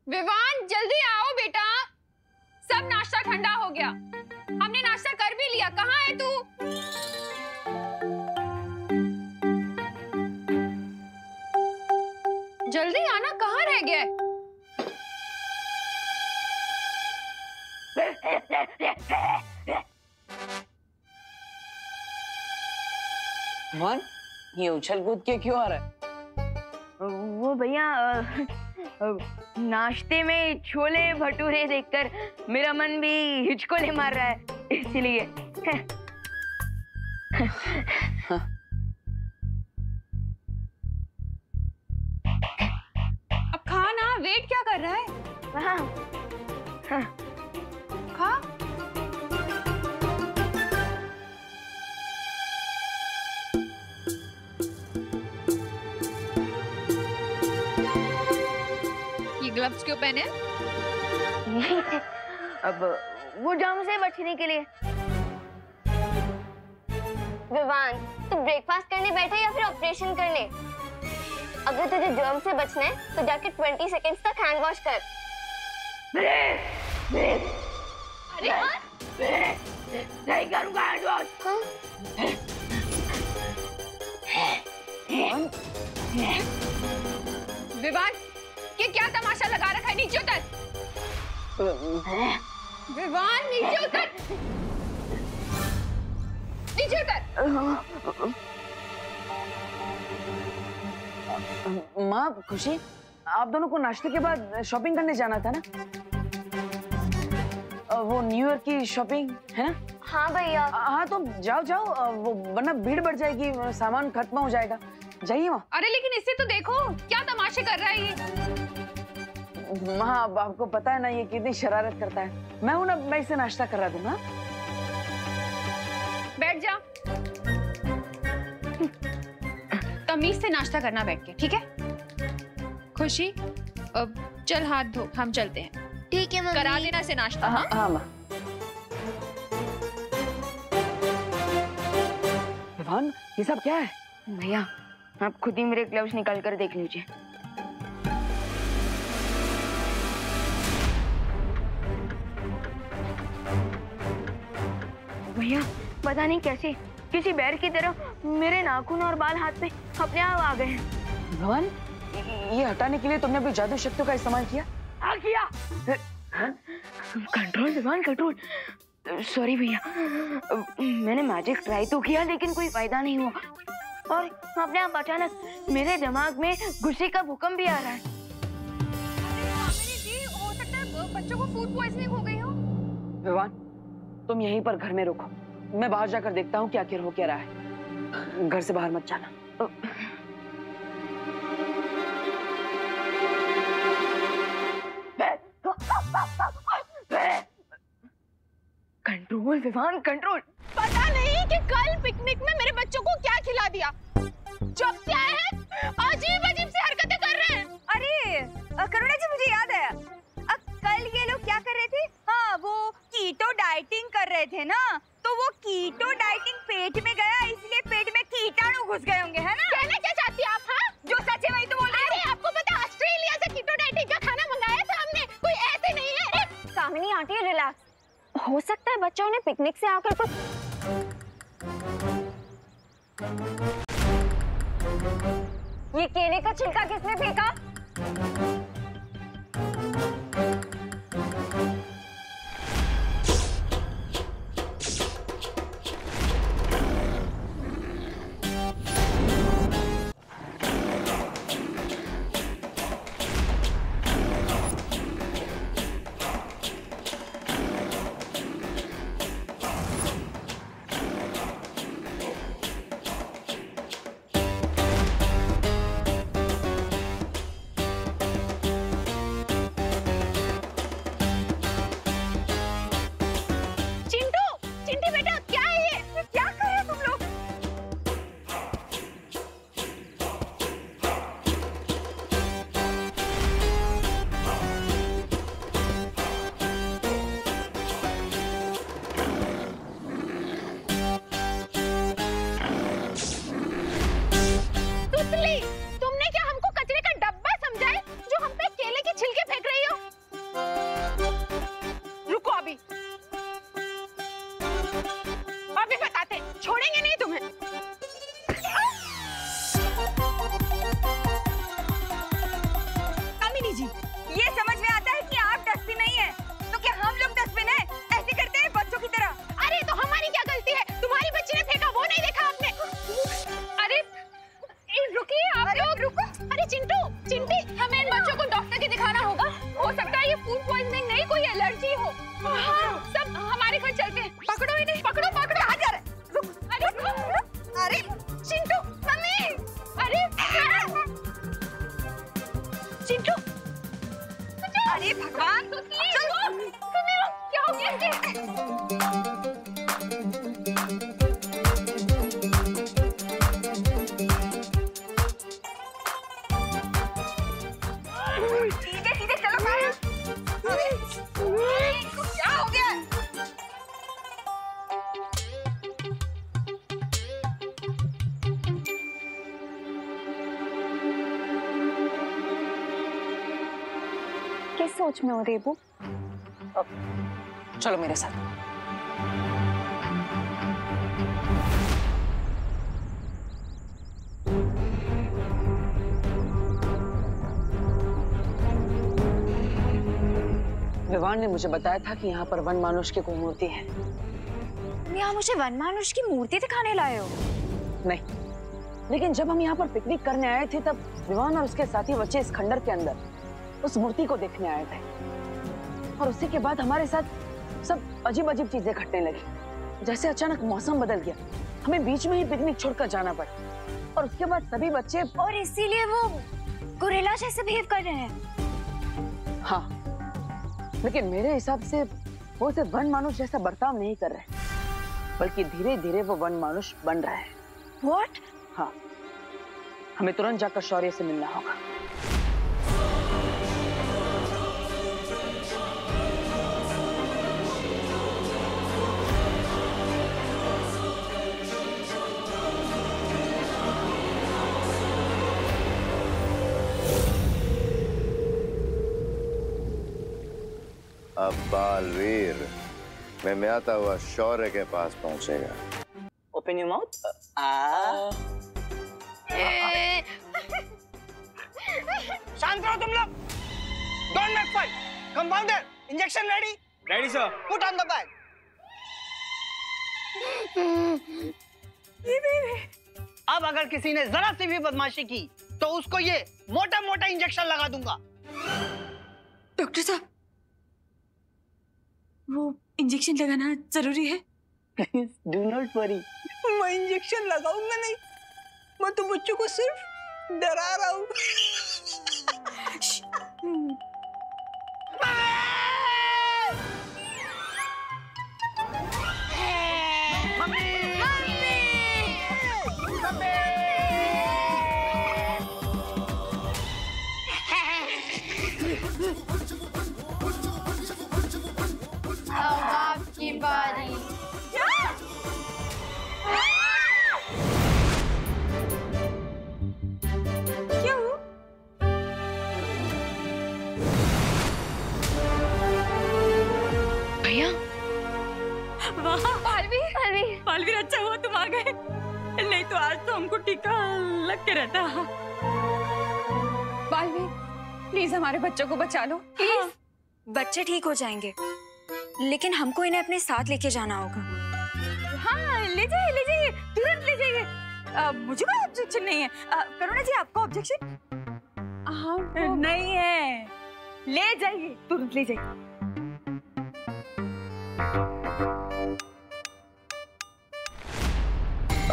विवान जल्दी आओ बेटा, सब नाश्ता ठंडा हो गया। हमने नाश्ता कर भी लिया। कहाँ है तू? जल्दी आना, कहाँ रह गया? वन, ये उछल कूद के क्यों आ रहा है? वो भैया नाश्ते में छोले भटूरे देखकर मेरा मन भी हिचकोले मार रहा है, इसलिए। अब खा ना, वेट क्या कर रहा है? हाँ। खा। ग्लव्स क्यों पहने? अब वो जर्म से बचने के लिए। विवान, तू ब्रेकफास्ट करने बैठा या फिर ऑपरेशन करने? अगर तुझे जर्म से बचना है तो जाके 20 सेकंड्स तक हैंड वॉश कर। अरे नहीं करूंगा हैंड वॉश। विवान, ये क्या तमाशा लगा रखा है? नीचे उतर। विवान नीचे उतर, नीचे उतर। माँ, खुशी, आप दोनों को नाश्ते के बाद शॉपिंग करने जाना था ना? वो न्यू ईयर की शॉपिंग है ना? हाँ भैया। हाँ तो जाओ जाओ, वो वरना भीड़ बढ़ जाएगी, सामान खत्म हो जाएगा। जाइए माँ। अरे लेकिन इससे तो देखो क्या तमाशे कर रहा है ये। माँ, अब आपको पता है ना ये कितनी शरारत करता है। मैं हूं ना, मैं इसे नाश्ता करा दूंगा। बैठ जा। तमीज से नाश्ता करना बैठ के, ठीक है? खुशी, अब चल हाथ धो, हम चलते हैं। ठीक है मम्मी। करा देना से नाश्ता। हाँ हाँ माँ। विवान, ये सब क्या है? भैया आप खुद ही मेरे ग्लव्स निकाल कर देख लीजिए। भैया पता नहीं कैसे किसी बैर की तरह मेरे नाखून और बाल हाथ पे अपने आप आ गए। भगवान, ये हटाने के लिए तुमने अपनी जादू शक्तियों का इस्तेमाल किया? हाँ किया। Control Vivaan, control. सॉरी भैया, मैंने मैजिक ट्राई तो किया लेकिन कोई फायदा नहीं हुआ और अपने आप अचानक मेरे दिमाग में गुस्से का भूकंप भी आ रहा है। हो सकता है बच्चों को फूड पॉइजनिंग हो गई हो। विवान, तुम यहीं पर घर में रुको, मैं बाहर जाकर देखता हूँ क्या आखिर हो क्या रहा है। घर से बाहर मत जाना। Control Vivaan, control. पता नहीं कि कल पिकनिक में मेरे बच्चों को क्या खिला दिया। जब से आए हैं अजीब अजीब सी हरकतें कर रहे हैं। अरे करुणा जी, मुझे याद है, कल ये लोग क्या कर रहे थे? हाँ, वो कीटो डाइटिंग कर रहे थे ना, तो वो कीटो डाइटिंग पेट में गया, इसलिए पेट में कीटाणु घुस गए होंगे, है ना? कहना क्या चाहती हैं आप? हाँ, जो सच है वही तो बोल रही हूँ। अरे आपको पता ऑस्ट्रेलिया से कीटो डाइटिंग का खाना मंगाया था हमने, कोई ऐसे नहीं है। कामिनी आंटी रिलैक्स। हो सकता है बच्चों ने पिकनिक से आकर कुछ। ये केले का छिलका किसने फेंका? हाँ, सब हमारे घर चलते हैं। पकड़ो इन्हें, पकड़ो पकड़ो। कहाँ जा रहे? रुक। अरे अरे चिंटू, मम्मी, अरे चिंटू, अरे भगवान, क्या हो गया इसे? सीधे चलो बाहर। अरे इसको क्या हो गया? किस सोच में हो रेबू? चलो मेरे साथ। विवान ने मुझे बताया था कि यहाँ पर वन मानुष की कोई मूर्ति है। तुम यहाँ मुझे वन मानुष की मूर्ति दिखाने लाए हो? नहीं, लेकिन जब हम यहाँ पर पिकनिक करने आए थे तब विवान और उसके साथी बच्चे इस खंडर के अंदर उस मूर्ति को देखने आए थे और उसी के बाद हमारे साथ सब अजीब अजीब चीजें घटने लगी। जैसे अचानक मौसम बदल गया, हमें बीच में ही पिकनिक छोड़कर जाना पड़ा और उसके बाद सभी बच्चे और इसीलिए वो गोरिल्ला जैसे बिहेव कर रहे हैं। हाँ, लेकिन मेरे हिसाब से वो सिर्फ वन मानुष जैसा बर्ताव नहीं कर रहे, बल्कि धीरे धीरे वो वन मानुष बन रहे हैं। What? हाँ, हमें तुरंत जाकर शौर्य से मिलना होगा। अब बालवीर में आता हुआ शौर्य के पास पहुंचेगा। Open your mouth. शांत रहो तुम लोग। Don't make fight. Compounder, injection ready? Ready sir. Put on the bag. अब अगर किसी ने जरा सी भी बदमाशी की तो उसको ये मोटा मोटा इंजेक्शन लगा दूंगा। डॉक्टर साहब, वो इंजेक्शन लगाना जरूरी है? Do not worry. मैं इंजेक्शन लगाऊंगा नहीं, मैं तो बच्चों को सिर्फ डरा रहा हूँ। आपकी बारी। भैया, वाह पालवी, पालवीर, अच्छा हुआ तुम आ गए, नहीं तो आज तो हमको टीका लग के रहता। पालवी, प्लीज हमारे बच्चों को बचा लो, प्लीज। हाँ, बच्चे ठीक हो जाएंगे, लेकिन हमको इन्हें अपने साथ लेके जाना होगा। हाँ, ले जाइए, तुरंत ले जाइए। मुझे कोई ऑब्जेक्शन नहीं है। करुणा जी, आपको ऑब्जेक्शन? हाँ, नहीं है, ले जाइए, तुरंत ले जाइए।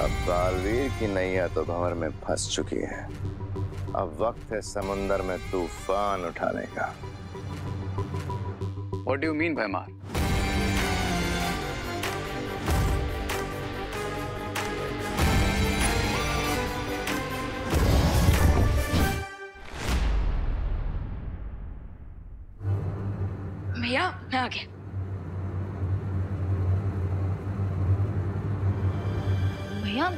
अब बालवीर की नैया तो भंवर में फंस चुकी है। अब वक्त है समुंदर में तूफान उठाने का। What do you mean, Bhaimar? भैया मैं आ गया। भैया,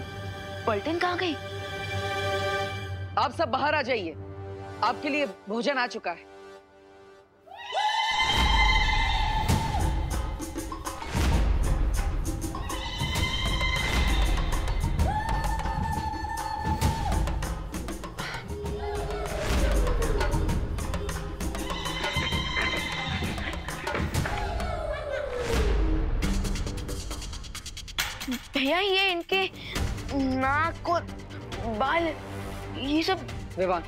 पलटन कहाँ गई? आप सब बाहर आ जाइए, आपके लिए भोजन आ चुका है। भैया, ये इनके नाक और बाल, ये सब। विवान,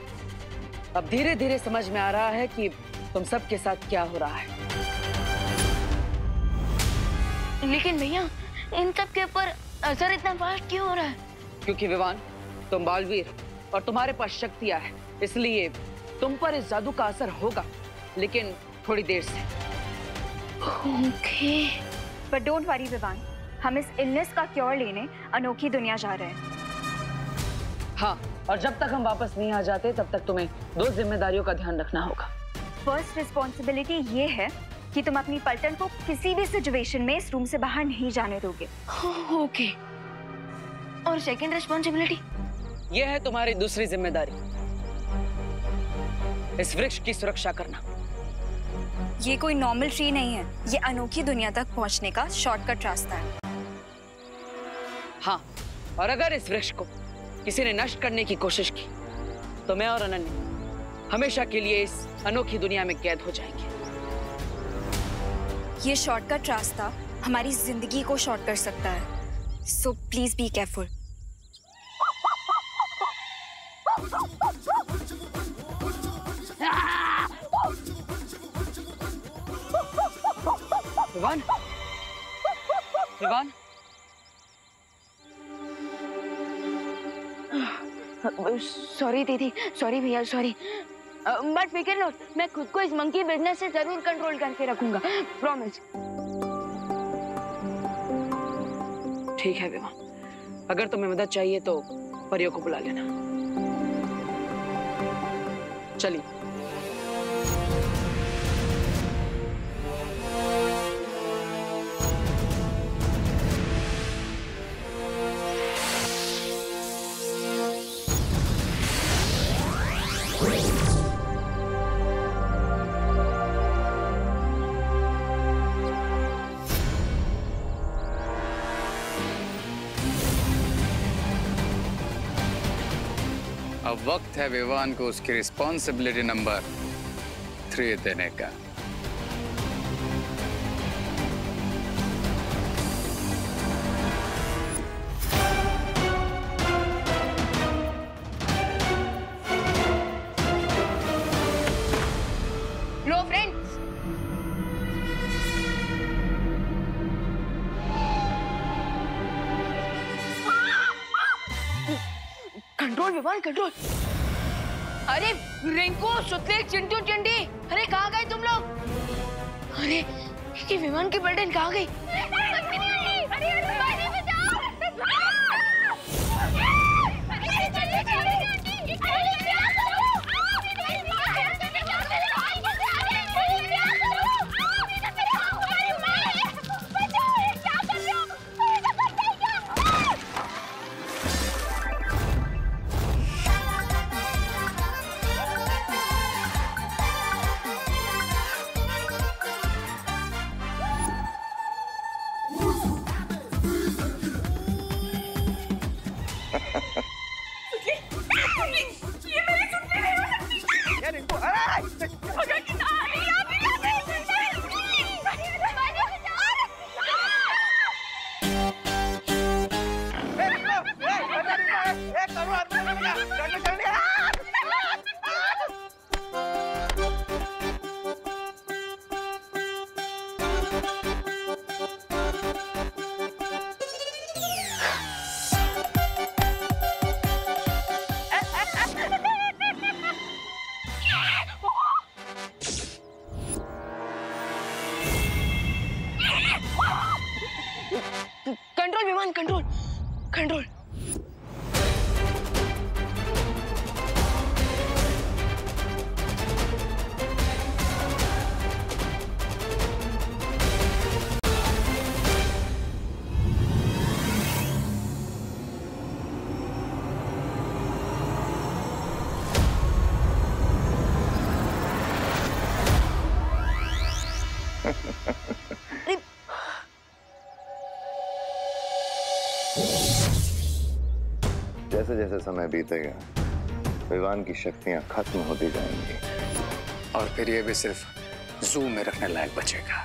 अब धीरे धीरे समझ में आ रहा है कि तुम सबके साथ क्या हो रहा है। लेकिन भैया इन सब के ऊपर असर इतना फास्ट क्यों हो रहा है? क्योंकि विवान, तुम बालवीर और तुम्हारे पास शक्तियां है, इसलिए तुम पर इस जादू का असर होगा, लेकिन थोड़ी देर से। Okay. But don't worry Vivaan, हम इस इलनेस का क्योर लेने अनोखी दुनिया जा रहे हैं। हाँ, और जब तक हम वापस नहीं आ जाते तब तक तुम्हें 2 जिम्मेदारियों का ध्यान रखना होगा। फर्स्ट रिस्पॉन्सिबिलिटी ये है कि तुम अपनी पलटन को किसी भी सिचुएशन में इस रूम से बाहर नहीं जाने दोगे। ओके। और सेकंड रिस्पॉन्सिबिलिटी? ये है तुम्हारी दूसरी जिम्मेदारी, इस वृक्ष की सुरक्षा करना। ये कोई नॉर्मल ट्री नहीं है, ये अनोखी दुनिया तक पहुंचने का शॉर्टकट रास्ता है। हाँ, और अगर इस वृक्ष को किसी ने नष्ट करने की कोशिश की तो मैं और अनन्या हमेशा के लिए इस अनोखी दुनिया में कैद हो जाएंगे। ये शॉर्टकट रास्ता हमारी जिंदगी को शॉर्ट कर सकता है, so please be careful. Vivaan, Vivaan, sorry दीदी, सॉरी भैया, सॉरी। बट फिकर नो, मैं खुद को इस मंकी बिजनेस से जरूर कंट्रोल करके रखूंगा, प्रॉमिस। ठीक है विवान, अगर तुम्हें मदद चाहिए तो परियों को बुला लेना। चलिए। अब वक्त है विवान को उसकी रिस्पॉन्सिबिलिटी नंबर 3 देने का। लो फ्रेंड्स, कंट्रोल विवान, कंट्रोल। अरे रिंकू, सुतले, चिंटू, चिंडी, अरे कहाँ गए तुम लोग? अरे ये विमान की पलटन कहाँ गई? कंट्रोल विमान, कंट्रोल, कंट्रोल। जैसे जैसे समय बीतेगा विवान की शक्तियां खत्म होती जाएंगी और फिर ये भी सिर्फ जू में रखने लायक बचेगा।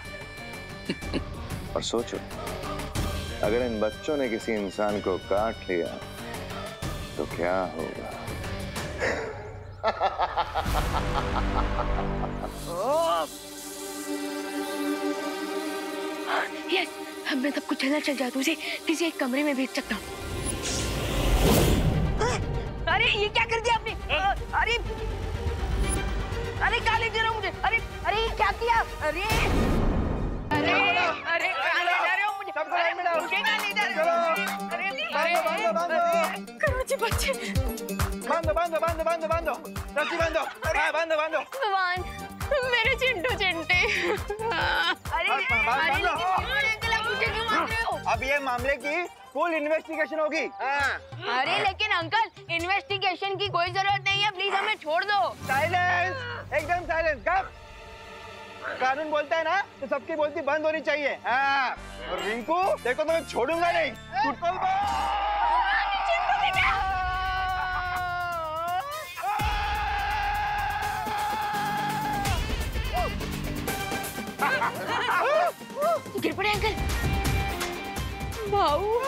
और सोचो, अगर इन बच्चों ने किसी इंसान को काट लिया तो क्या होगा? यस, अब मैं तब कुछ चल जादू उसे किसी एक कमरे में भेज सकता हूँ। अरे ये क्या कर दिया आपने? अरे अरे कहाँ ले जा रहे हो मुझे? अरे अरे ये क्या किया? अरे अरे अरे कहाँ ले जा रहे हो मुझे? अरे मुझे कहाँ ले जा रहे हो? अरे करो जी बच्चे। बांधो रस्सी बांधो। भगवान मेरे चिंटू चिंटे। अरे अंकल आप मुझे क्यों मार रहे हो? अब ये मामले की फुल इन्वेस्टिगेशन होगी। अरे लेकिन अंकल इन्वेस्टिगेशन की कोई जरूरत नहीं है, प्लीज हमें छोड़ दो। साइलेंस, एकदम साइलेंस। गप। कानून बोलता है ना तो सबकी बोलती बंद होनी चाहिए। हाँ। और रिंकू देखो तो मैं छोड़ूंगा नहीं। गिर पड़े अंकल। भाऊ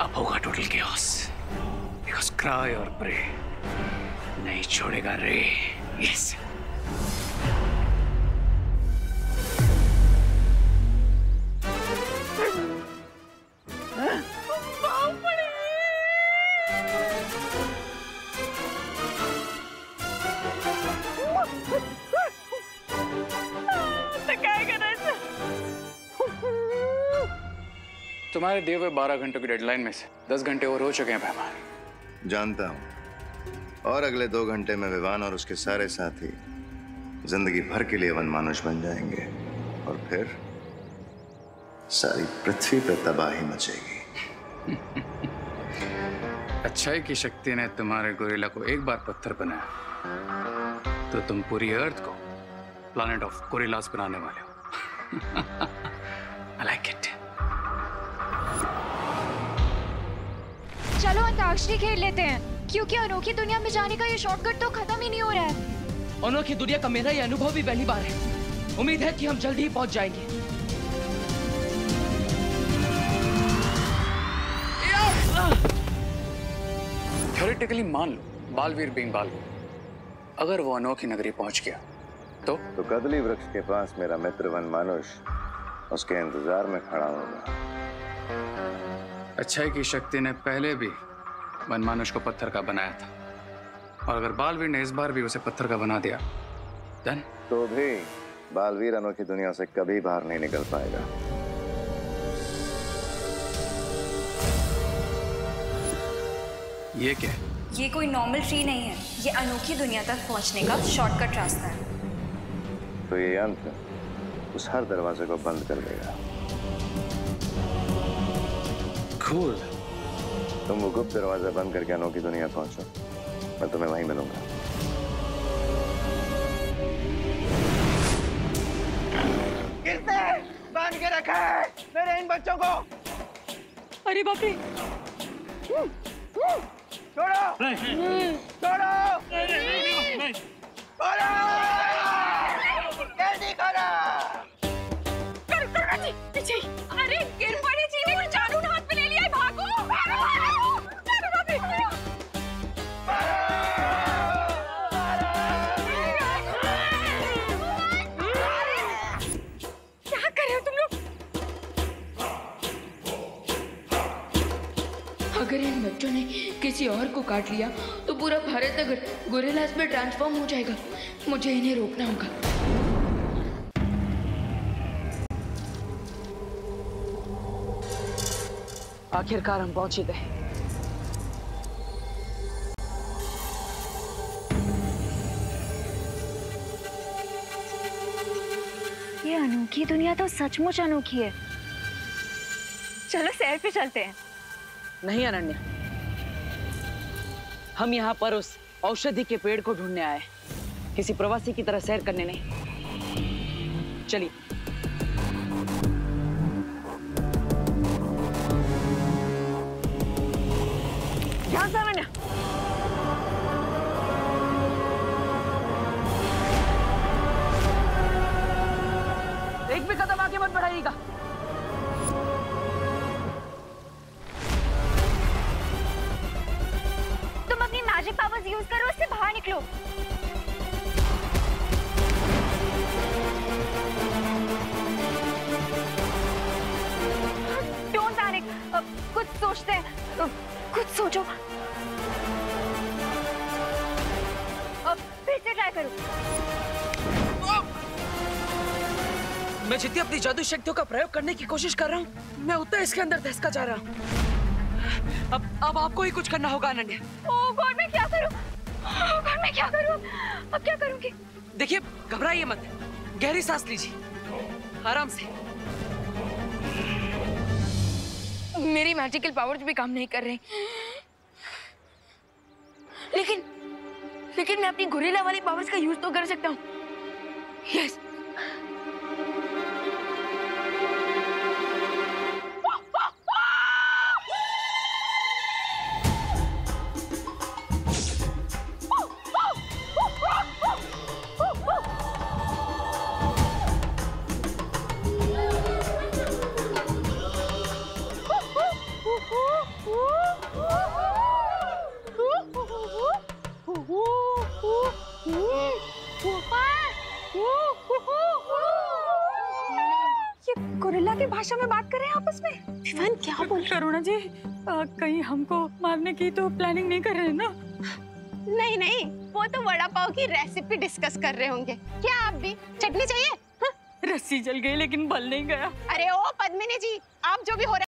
अब होगा टोटल chaos because cry और pray नहीं छोड़ेगा रे। यस तुम्हारे दिए हुए 12 घंटों की डेडलाइन में से 10 घंटे और हो चुके हैं पैमान। जानता हूं। और अगले 2 घंटे में विवान और उसके सारे साथी जिंदगी भर के लिए वनमानुष बन जाएंगे और फिर सारी पृथ्वी पर तबाही मचेगी। अच्छाई की शक्ति ने तुम्हारे गोरिल्ला को एक बार पत्थर बनाया तो तुम पूरी अर्थ को प्लैनेट ऑफ गोरिल्लास बनाने वाले हो। I like it. चलो अंताक्षरी खेल लेते हैं, क्योंकि अनोखी दुनिया में जाने का ये शॉर्टकट तो खत्म ही नहीं हो रहा है। अनोखी दुनिया का मेरा ये अनुभव भी पहली बार है। उम्मीद है कि हम जल्दी ही पहुंच जाएंगे। थ्योरेटिकली मान लो बालवीर बीइंग बालवीर, अगर वो अनोखी नगरी पहुंच गया तो कदली वृक्ष के पास मेरा मित्र वनमानुष उसके इंतजार में खड़ा होगा। अच्छाई की शक्ति ने पहले भी वनमानुष को पत्थर का बनाया था, और अगर बालवीर ने इस बार भी उसे पत्थर का बना दिया देन तो भी बालवीर अनोखी दुनिया से कभी बाहर नहीं निकल पाएगा। ये क्या है? ये कोई नॉर्मल ट्री नहीं है, ये अनोखी दुनिया तक पहुंचने का शॉर्टकट रास्ता है। तो ये यंत्र उस हर दरवाजे को बंद कर देगा। Cool. तुम वो गुप्त दरवाजा बंद करके अनोखी दुनिया पहुंचो, मैं तुम्हें वहीं मिलूंगा। किसने बांध के रखा है मेरे इन बच्चों को? अरे बाप रे! छोड़ो! छोड़ो! छोड़ो! जल्दी करो! पीछे! अरे गिर पड़ी चीनी को जादू हाथ में ले लिया है, भागो! भागो! क्या कर रहे हो तुम लोग? अगर इन बच्चों ने किसी और को काट लिया तो पूरा भारत नगर गोरिल्लास में ट्रांसफॉर्म हो जाएगा। मुझे इन्हें रोकना होगा। आखिरकार हम पहुंच ही गए। ये अनोखी दुनिया तो सचमुच अनोखी है। चलो सैर पे चलते हैं। नहीं अनन्या, हम यहाँ पर उस औषधि के पेड़ को ढूंढने आए, किसी प्रवासी की तरह सैर करने नहीं। चलिए। ध्यान से अनन्या। एक भी कदम आगे मत बढ़ाइएगा। तुम अपनी मैजिक पावर्स यूज करो, उससे बाहर निकलो। डोंट पैनिक, कुछ सोचते हैं, कुछ सोचो। फिर से ट्राई करो। मैं जितनी अपनी जादू शक्तियों का प्रयोग करने की कोशिश कर रहा हूँ, मैं उतना इसके अंदर धंसता जा रहा हूँ। अब आपको ही कुछ करना होगा अनन्या। ओह गॉड, मैं क्या करूं? ओह गॉड, मैं क्या करूं? अब क्या करूंगी? देखिए, घबराइए मत, गहरी सांस लीजिए, आराम से। मेरी मैजिकल पावर्स भी काम नहीं कर रही, लेकिन मैं अपनी गोरिल्ला वाली पावर्स का यूज तो कर सकता हूँ। यस। ये गोरिल्ला की भाषा में बात कर रहे हैं आपस में। विवान क्या बोल करुणा जी, कहीं हमको मारने की तो प्लानिंग नहीं कर रहे हैं ना? नहीं नहीं, वो तो वड़ा पाव की रेसिपी डिस्कस कर रहे होंगे। क्या आप भी चटनी चाहिए? रस्सी जल गई लेकिन बल नहीं गया। अरे ओ पद्मिनी जी, आप जो भी हो रहे